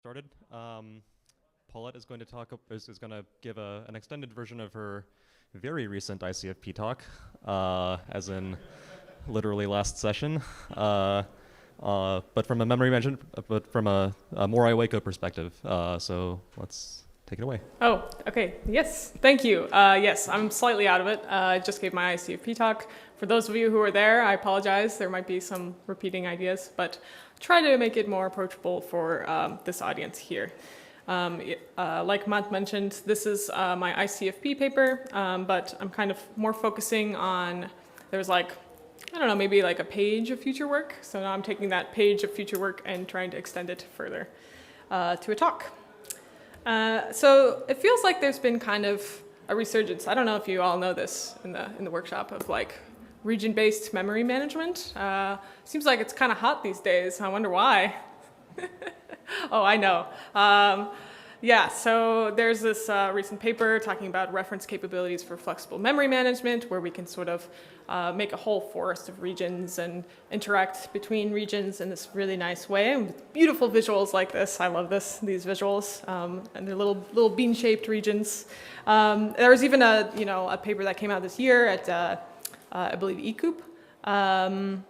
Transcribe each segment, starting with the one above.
Started. Paulette is going to going to give an extended version of her very recent ICFP talk, as in literally last session, but from a memory management, but from a more IWACO perspective. So let's take it away. Oh, okay. Yes, thank you. Yes, I'm slightly out of it. I just gave my ICFP talk. For those of you who were there, I apologize. There might be some repeating ideas, but try to make it more approachable for this audience here. Like Matt mentioned, this is my ICFP paper, but I'm kind of more focusing on, there's like, I don't know, maybe like a page of future work. So now I'm taking that page of future work and trying to extend it further to a talk. So it feels like there's been kind of a resurgence. I don't know if you all know this in the workshop of like region-based memory management. Seems like it's kind of hot these days. I wonder why. Oh, I know. Yeah, so there's this recent paper talking about reference capabilities for flexible memory management, where we can sort of make a whole forest of regions and interact between regions in this really nice way. And with beautiful visuals like this. I love these visuals, and they're little bean-shaped regions. There was even a paper that came out this year at I believe IWACO'25.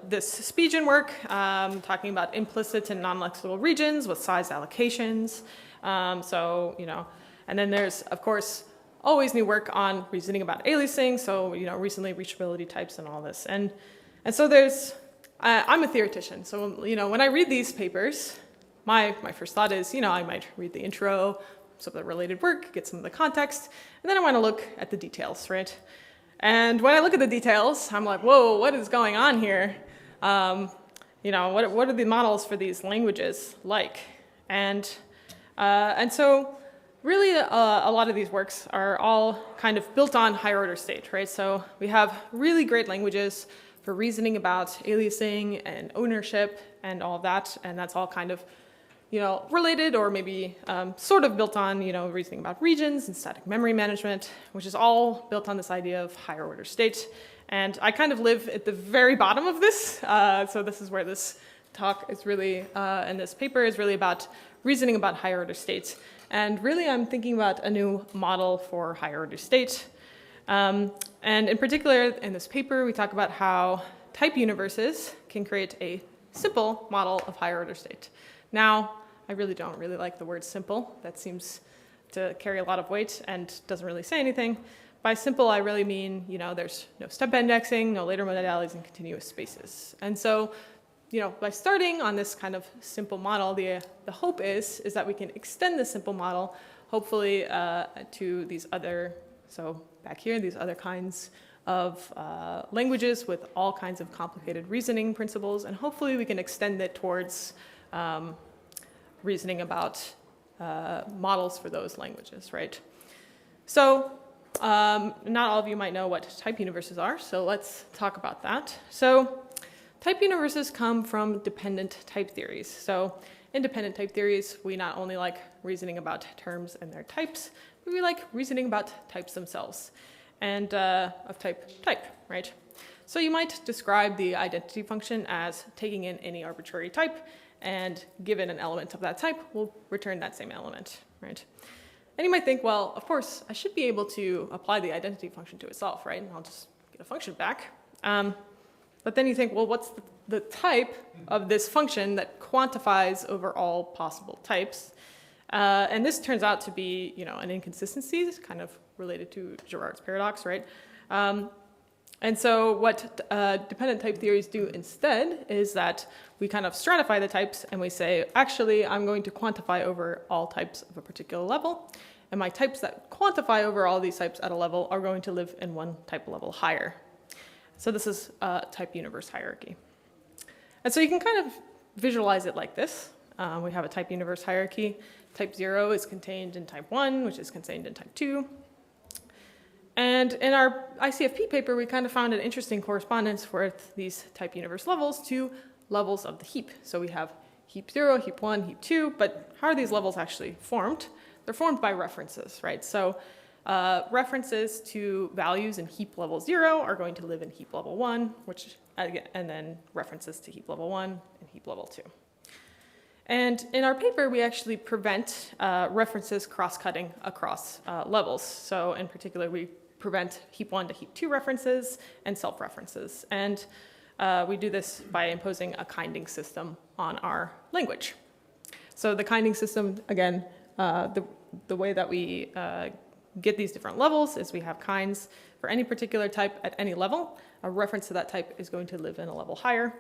This Spigen work talking about implicit and non-lexical regions with size allocations. And then there's, of course, always new work on reasoning about aliasing. So, recently reachability types and all this. And so I'm a theoretician. So, when I read these papers, my first thought is, I might read the intro, some of the related work, get some of the context, and then I want to look at the details, right? And when I look at the details, I'm like, whoa, what is going on here? What are the models for these languages like? And so really a lot of these works are all kind of built on higher order state, right? So we have really great languages for reasoning about aliasing and ownership and all of that, and that's all kind of related or maybe sort of built on, reasoning about regions and static memory management, which is all built on this idea of higher order state. And I kind of live at the very bottom of this. So this is where this talk is really, and this paper is really about reasoning about higher order states. And really I'm thinking about a new model for higher order state. And in particular, in this paper, we talk about how type universes can create a simple model of higher order state. Now, I really don't like the word simple. That seems to carry a lot of weight and doesn't really say anything. By simple, I really mean, there's no step indexing, no later modalities, and continuous spaces. And so, by starting on this kind of simple model, the hope is that we can extend this simple model, hopefully to these other, so back here, these other kinds of languages with all kinds of complicated reasoning principles, and hopefully we can extend it towards reasoning about models for those languages, right? So not all of you might know what type universes are, so let's talk about that. So type universes come from dependent type theories. So in dependent type theories, we not only like reasoning about terms and their types, but we like reasoning about types themselves and of type, right? So you might describe the identity function as taking in any arbitrary type, and given an element of that type, we'll return that same element, right? And you might think, well, of course, I should be able to apply the identity function to itself, right? And I'll just get a function back. But then you think, well, what's the type of this function that quantifies over all possible types? And this turns out to be, an inconsistency. It's kind of related to Girard's paradox, right? And so what dependent type theories do instead is that we kind of stratify the types and we say, actually, I'm going to quantify over all types of a particular level. And my types that quantify over all these types at a level are going to live in one type level higher. So this is type universe hierarchy. And so you can kind of visualize it like this. We have a type universe hierarchy. Type 0 is contained in type 1, which is contained in type 2. And in our ICFP paper, we kind of found an interesting correspondence with these type universe levels to levels of the heap. So we have heap 0, heap 1, heap 2, but how are these levels actually formed? They're formed by references, right? So references to values in heap level 0 are going to live in heap level 1, and then references to heap level 1 and heap level 2. And in our paper, we actually prevent references cross-cutting across levels. So in particular, we prevent heap 1 to heap 2 references and self-references. And we do this by imposing a kinding system on our language. So the kinding system, again, the way that we get these different levels is we have kinds for any particular type at any level. A reference to that type is going to live in a level higher.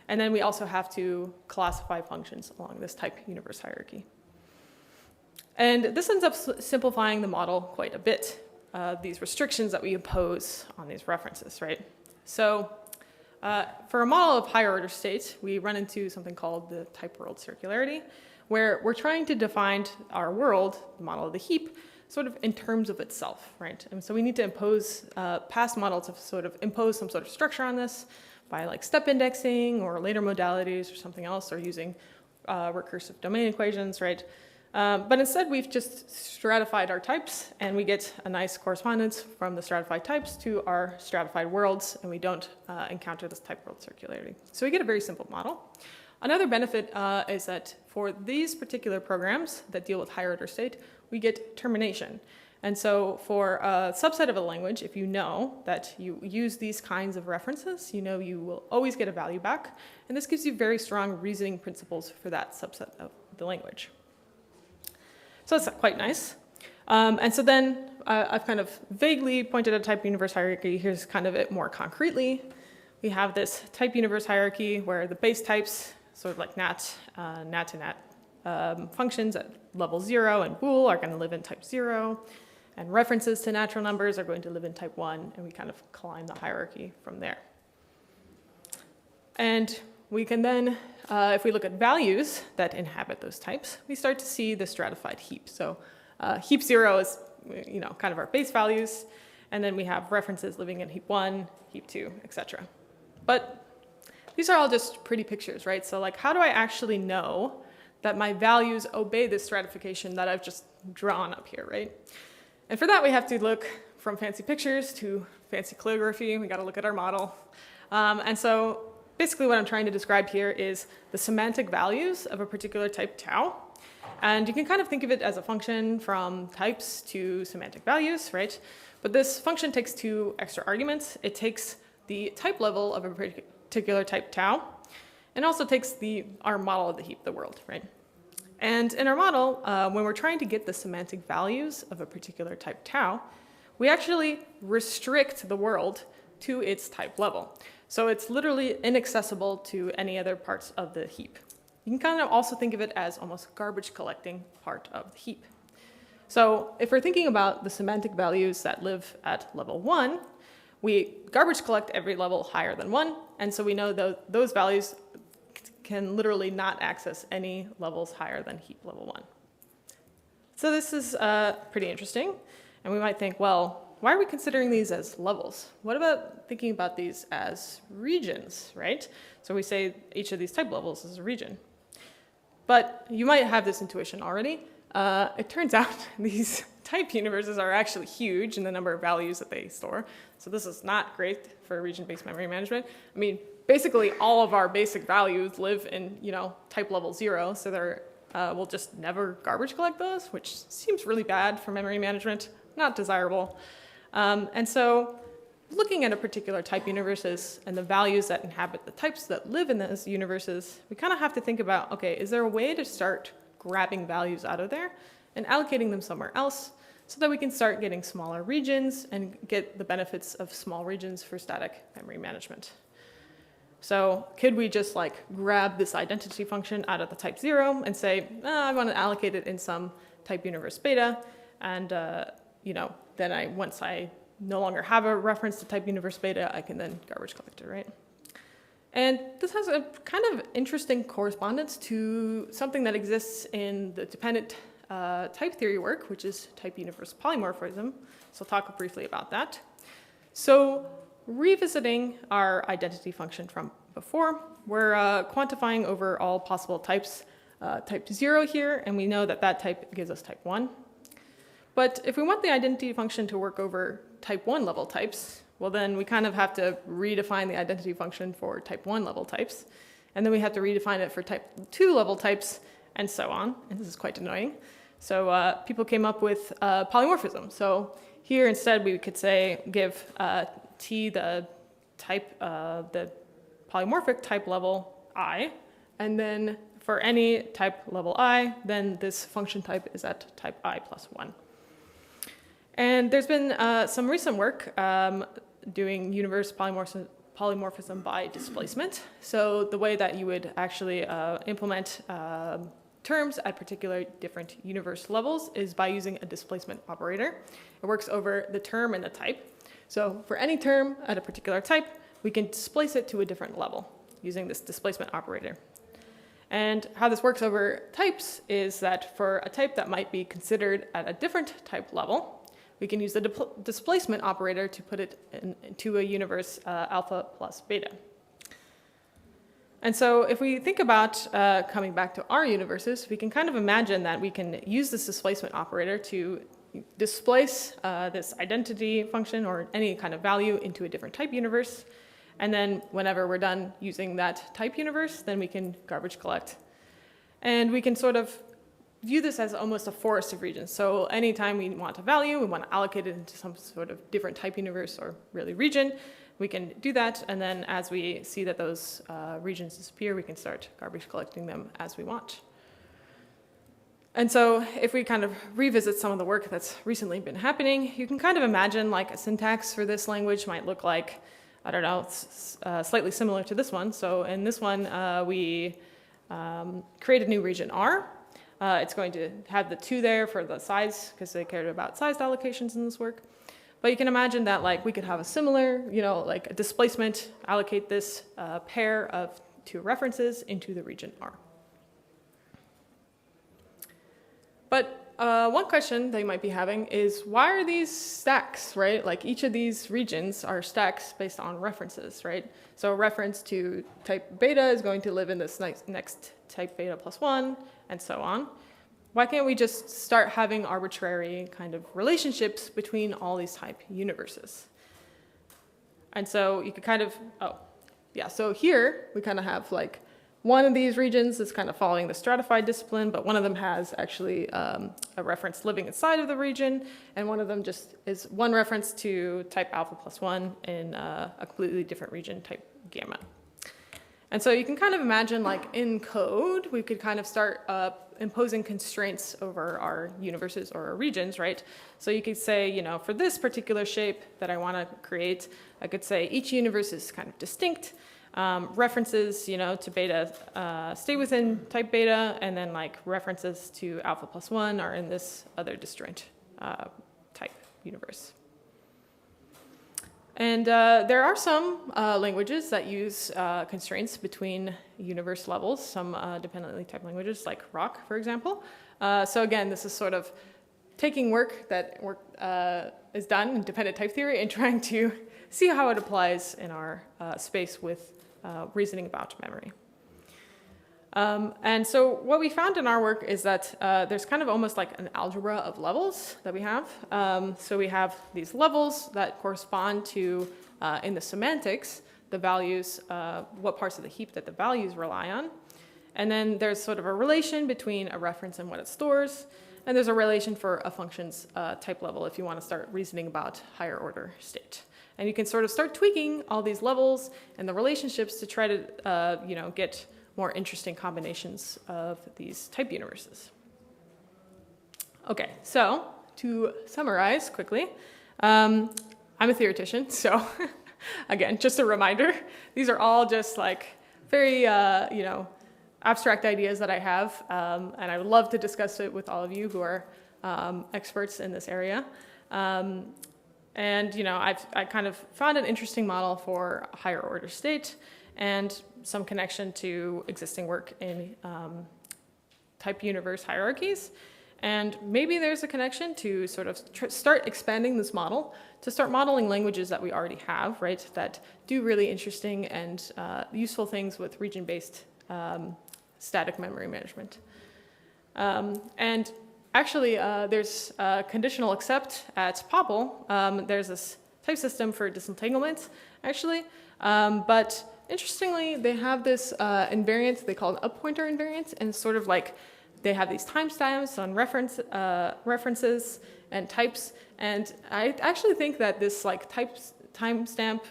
And then we also have to classify functions along this type universe hierarchy. And this ends up simplifying the model quite a bit, these restrictions that we impose on these references, right? So for a model of higher order state, we run into something called the type world circularity, where we're trying to define our world, the model of the heap, sort of in terms of itself, right? And so we need to impose, past models have sort of imposed some sort of structure on this by like step indexing or later modalities or something else, or using recursive domain equations, right? But instead we've just stratified our types, and we get a nice correspondence from the stratified types to our stratified worlds, and we don't encounter this type world circularity. So we get a very simple model. Another benefit is that for these particular programs that deal with higher order state, we get termination. And so for a subset of a language, if you know that you use these kinds of references, you know you will always get a value back. And this gives you very strong reasoning principles for that subset of the language. So that's quite nice. And so then I've kind of vaguely pointed at type universe hierarchy. Here's kind of it more concretely. We have this type universe hierarchy where the base types, sort of like nat to nat functions at level 0 and bool are going to live in type 0. And references to natural numbers are going to live in type 1, and we kind of climb the hierarchy from there. And we can then, if we look at values that inhabit those types, we start to see the stratified heap. So heap 0 is, kind of our base values, and then we have references living in heap 1, heap 2, etc. But these are all just pretty pictures, right? So like, how do I actually know that my values obey this stratification that I've just drawn up here, right? And for that, we have to look from fancy pictures to fancy calligraphy. We got to look at our model. And so basically what I'm trying to describe here is the semantic values of a particular type tau. And you can kind of think of it as a function from types to semantic values, right? But this function takes 2 extra arguments. It takes the type level of a particular type tau, and also takes our model of the heap, the world, right? And in our model, when we're trying to get the semantic values of a particular type tau, we actually restrict the world to its type level. So it's literally inaccessible to any other parts of the heap. You can kind of also think of it as almost garbage collecting part of the heap. So if we're thinking about the semantic values that live at level 1, we garbage collect every level higher than 1, and so we know those values can literally not access any levels higher than heap level 1. So this is pretty interesting, and we might think, well, why are we considering these as levels? What about thinking about these as regions, right? So we say each of these type levels is a region. But you might have this intuition already. It turns out these type universes are actually huge in the number of values that they store. So this is not great for region-based memory management. I mean, basically all of our basic values live in, type level 0, so we'll just never garbage collect those, which seems really bad for memory management, not desirable. And so looking at a particular type universes and the values that inhabit the types that live in those universes, we kind of have to think about, okay, is there a way to start grabbing values out of there and allocating them somewhere else so that we can start getting smaller regions and get the benefits of small regions for static memory management? So could we just grab this identity function out of the type 0 and say, I want to allocate it in some type universe beta, and then once I no longer have a reference to type universe beta, I can then garbage collect it, right? And this has a kind of interesting correspondence to something that exists in the dependent type theory work, which is type universe polymorphism. So I'll talk briefly about that. So revisiting our identity function from before, we're quantifying over all possible types, type 0 here, and we know that that type gives us type 1. But if we want the identity function to work over type 1 level types, well then we kind of have to redefine the identity function for type 1 level types, and then we have to redefine it for type 2 level types, and so on. And this is quite annoying. So people came up with polymorphism. So here instead we could say give T the type, the polymorphic type level I, and then for any type level I, then this function type is at type I plus 1. And there's been some recent work doing universe polymorphism by displacement. So the way that you would actually implement terms at particular different universe levels is by using a displacement operator. It works over the term and the type. So for any term at a particular type, we can displace it to a different level using this displacement operator. And how this works over types is that for a type that might be considered at a different type level, we can use the displacement operator to put it into a universe alpha plus beta. And so if we think about coming back to our universes, we can kind of imagine that we can use this displacement operator to displace this identity function or any kind of value into a different type universe. And then whenever we're done using that type universe, then we can garbage collect. And we can sort of view this as almost a forest of regions. So anytime we want a value, we want to allocate it into some sort of different type universe or really region, we can do that. And then as we see that those regions disappear, we can start garbage collecting them as we want. And so if we kind of revisit some of the work that's recently been happening, you can kind of imagine like a syntax for this language might look like, I don't know, it's slightly similar to this one. So in this one, we create a new region R. It's going to have the 2 there for the size, because they cared about sized allocations in this work. But you can imagine that like we could have a similar, like a displacement, allocate this pair of 2 references into the region R. But one question they might be having is, why are these stacks, right? Like each of these regions are stacks based on references, right? So a reference to type beta is going to live in this next type beta plus 1, and so on. Why can't we just start having arbitrary kind of relationships between all these type universes? And so you could kind of, so here we kind of have like one of these regions is kind of following the stratified discipline, but one of them has actually a reference living inside of the region, and one of them just is one reference to type alpha plus 1 in a completely different region, type gamma. And so you can kind of imagine like in code, we could kind of start imposing constraints over our universes or our regions, right? So you could say, for this particular shape that I want to create, I could say each universe is kind of distinct. References, to beta stay within type beta, and then like references to alpha plus 1 are in this other disjoint type universe. And there are some languages that use constraints between universe levels, some dependently typed languages like Rock, for example. So again, this is sort of taking work that is done in dependent type theory and trying to see how it applies in our space with reasoning about memory. And so what we found in our work is that there's kind of almost like an algebra of levels that we have. So we have these levels that correspond to, in the semantics, the values, what parts of the heap that the values rely on. And then there's sort of a relation between a reference and what it stores. And there's a relation for a function's type level if you want to start reasoning about higher order state. And you can sort of start tweaking all these levels and the relationships to try to get more interesting combinations of these type universes. Okay, so to summarize quickly, I'm a theoretician, so again, just a reminder, these are all just like very, abstract ideas that I have, and I would love to discuss it with all of you who are experts in this area. And I kind of found an interesting model for a higher order state and some connection to existing work in type universe hierarchies. And maybe there's a connection to sort of start expanding this model to start modeling languages that we already have, right, that do really interesting and useful things with region-based static memory management. And actually, there's conditional accept at Popple. There's this type system for disentanglement, actually. But interestingly, they have this invariant, they call it up pointer invariant, and it's sort of like they have these timestamps on references and types, and I actually think that this like timestamp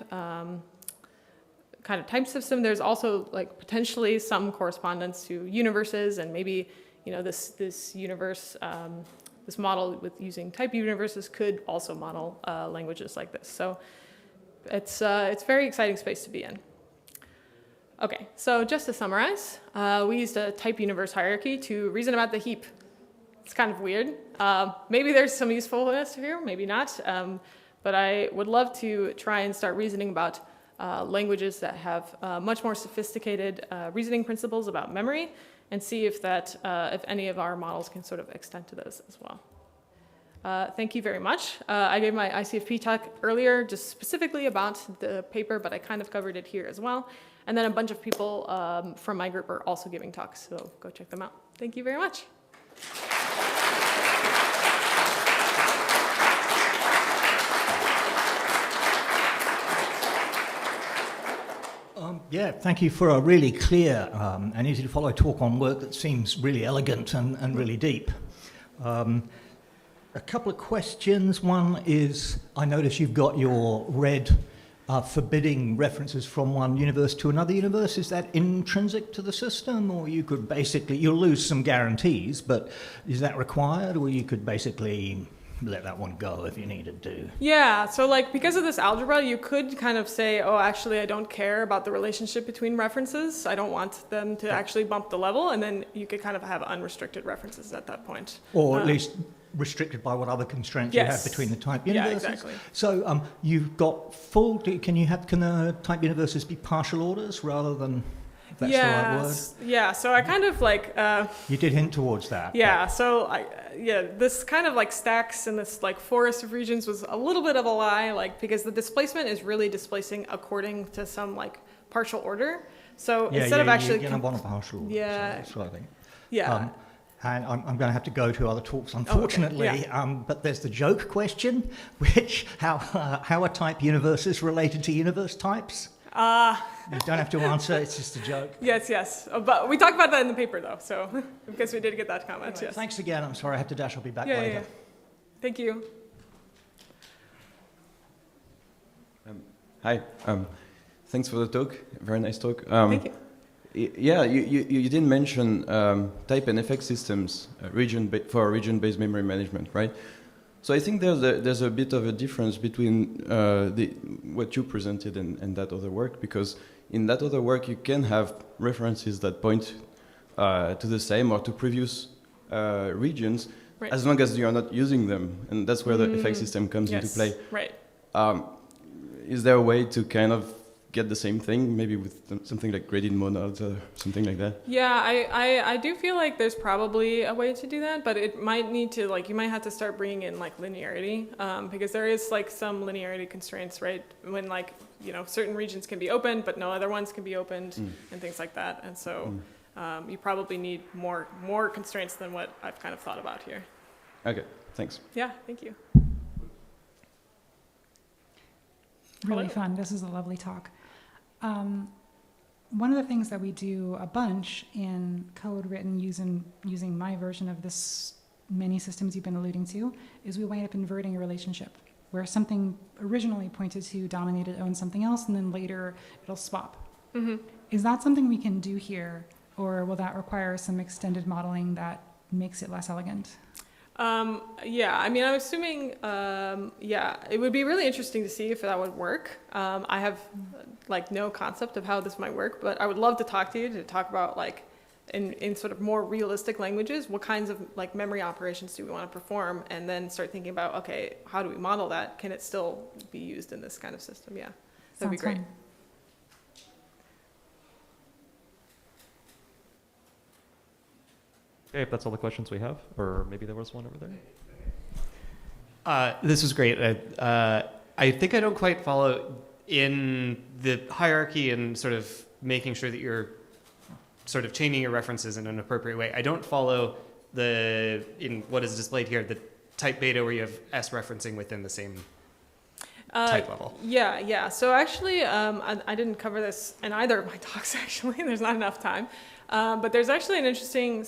kind of type system, there's also like potentially some correspondence to universes, and maybe this universe, this model with using type universes could also model languages like this. So it's a very exciting space to be in. Okay, so just to summarize, we used a type universe hierarchy to reason about the heap. It's kind of weird. Maybe there's some usefulness here, maybe not. But I would love to try and start reasoning about languages that have much more sophisticated reasoning principles about memory, and see if any of our models can sort of extend to those as well. Thank you very much. I gave my ICFP talk earlier just specifically about the paper, but I kind of covered it here as well. And then a bunch of people from my group are also giving talks, so go check them out. Thank you very much. Yeah, thank you for a really clear and easy to follow talk on work that seems really elegant and really deep. A couple of questions. One is, I notice you've got your red forbidding references from one universe to another universe. Is that intrinsic to the system, or you could basically, you'll lose some guarantees, but is that required, or you could basically let that one go if you needed to? Yeah, so like because of this algebra, you could kind of say, oh, actually, I don't care about the relationship between references. I don't want them to actually bump the level, and then you could kind of have unrestricted references at that point. Or at least restricted by what other constraints you have between the type universes. Yeah, exactly. So you've got full, can the type universes be partial orders rather than, if that's the right word? Yeah, so I kind of like... you did hint towards that. Yeah, so this kind of like stacks in this like forest of regions was a little bit of a lie, like because the displacement is really displacing according to some like partial order. So instead of actually... You're going to want a partial order. Yeah. So that's what I think. Yeah. And I'm going to have to go to other talks, unfortunately. Oh, okay. Yeah. But there's the joke question, which how are type universes related to universe types? You don't have to answer. It's just a joke. Yes. But we talked about that in the paper, though. So because we did get that comment. Anyway, yes. Thanks again. I'm sorry I have to dash. I'll be back later. Yeah. Thank you. Hi. Thanks for the talk. Very nice talk. Thank you. Yeah, you didn't mention type and effect systems for region-based memory management, right? So I think there's a bit of a difference between what you presented and that other work, because in that other work you can have references that point to the same or to previous regions, right, as long as you are not using them, and that's where the effect system comes into play. Right. Is there a way to kind of get the same thing, maybe with something like gradient monodes or something like that? Yeah, I do feel like there's probably a way to do that, but it might need to, like, you might have to start bringing in like linearity, because there is like some linearity constraints, right? When like, certain regions can be opened, but no other ones can be opened, and things like that. And so you probably need more constraints than what I've kind of thought about here. Okay, thanks. Yeah, thank you. Really fun. This is a lovely talk. One of the things that we do a bunch in code written using my version of this many systems you've been alluding to is we wind up inverting a relationship where something originally pointed to dominated owns something else, and then later it'll swap. Mm-hmm. Is that something we can do here, or will that require some extended modeling that makes it less elegant? Yeah, I mean, I'm assuming, it would be really interesting to see if that would work. I have like no concept of how this might work, but I would love to talk to you to talk about like in sort of more realistic languages, what kinds of like memory operations do we want to perform, and then start thinking about, okay, how do we model that? Can it still be used in this kind of system? Yeah, that'd be great. Fun. Okay, if that's all the questions we have, or maybe there was one over there. This was great. I think I don't quite follow in the hierarchy and sort of making sure that you're sort of chaining your references in an appropriate way. I don't follow in what is displayed here, the type beta where you have S referencing within the same type level. Yeah. So actually, I didn't cover this in either of my talks, actually. There's not enough time. But there's actually an interesting,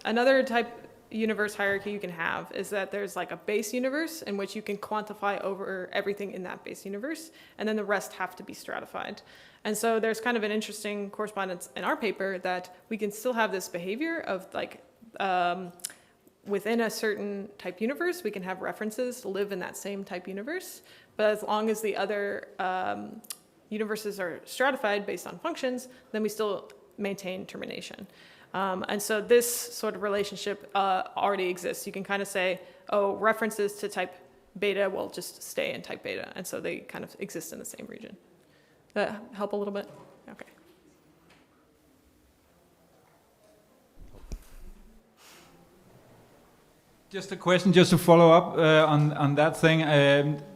another type universe hierarchy you can have is that there's like a base universe in which you can quantify over everything in that base universe, and then the rest have to be stratified. And so there's kind of an interesting correspondence in our paper that we can still have this behavior of like, within a certain type universe, we can have references to live in that same type universe. But as long as the other universes are stratified based on functions, then we still maintain termination. And so this sort of relationship already exists. You can kind of say, oh, references to type beta will just stay in type beta. And so they kind of exist in the same region. That help a little bit? Okay. Just a question, just to follow up on that thing,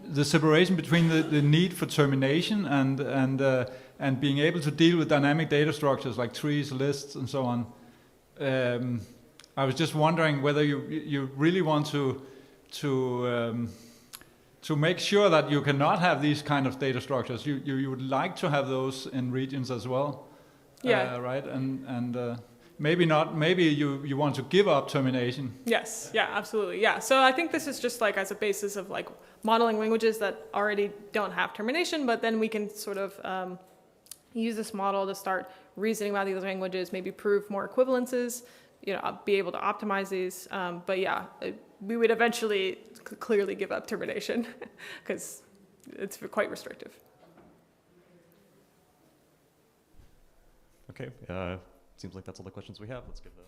the separation between the need for termination and being able to deal with dynamic data structures like trees, lists, and so on. I was just wondering whether you really want to make sure that you cannot have these kind of data structures. You would like to have those in regions as well, yeah. Right? And maybe not. Maybe you want to give up termination. Yes. Yeah. Absolutely. Yeah. So I think this is just like as a basis of like modeling languages that already don't have termination, but then we can sort of use this model to start reasoning about these languages, maybe prove more equivalences, be able to optimize these. But yeah, we would eventually clearly give up termination because it's quite restrictive. Okay, seems like that's all the questions we have. Let's give the